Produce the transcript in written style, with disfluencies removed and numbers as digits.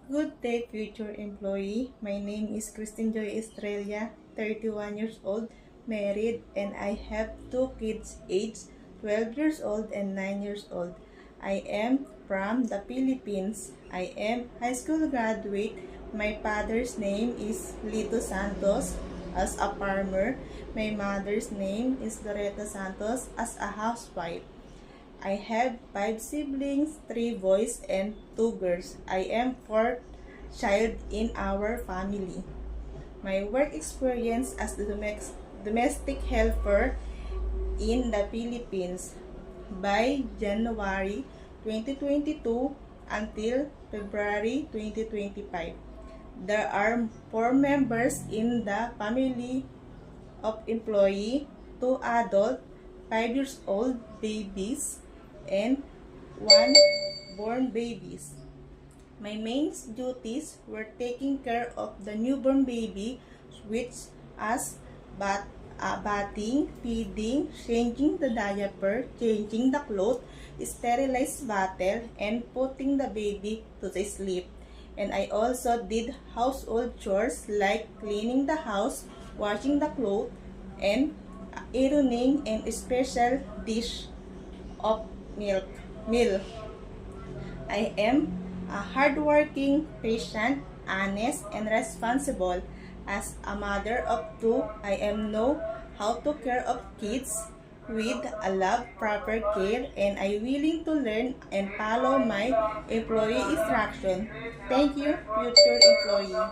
Good day, future employee. My name is Christine Joy Estrella, 31 years old, married, and I have two kids aged 12 years old and 9 years old. I am from the Philippines. I am high school graduate. My father's name is Lito Santos as a farmer. My mother's name is Loretta Santos as a housewife. I have 5 siblings, 3 boys and 2 girls. I am fourth child in our family. My work experience as the domestic helper in the Philippines by January 2022 until February 2025. There are 4 members in the family of employee, 2 adult, 5 years old babies, and 1 born babies. My main duties were taking care of the newborn baby, which as bathing, feeding, changing the diaper, changing the clothes, sterilize bottle, and putting the baby to sleep. And I also did household chores like cleaning the house, washing the clothes, and ironing and special dish of meal. I am a hardworking, patient, honest, and responsible. As a mother of 2, I am know how to care of kids with a love, proper care, and I willing to learn and follow my employee instruction. Thank you, future employee.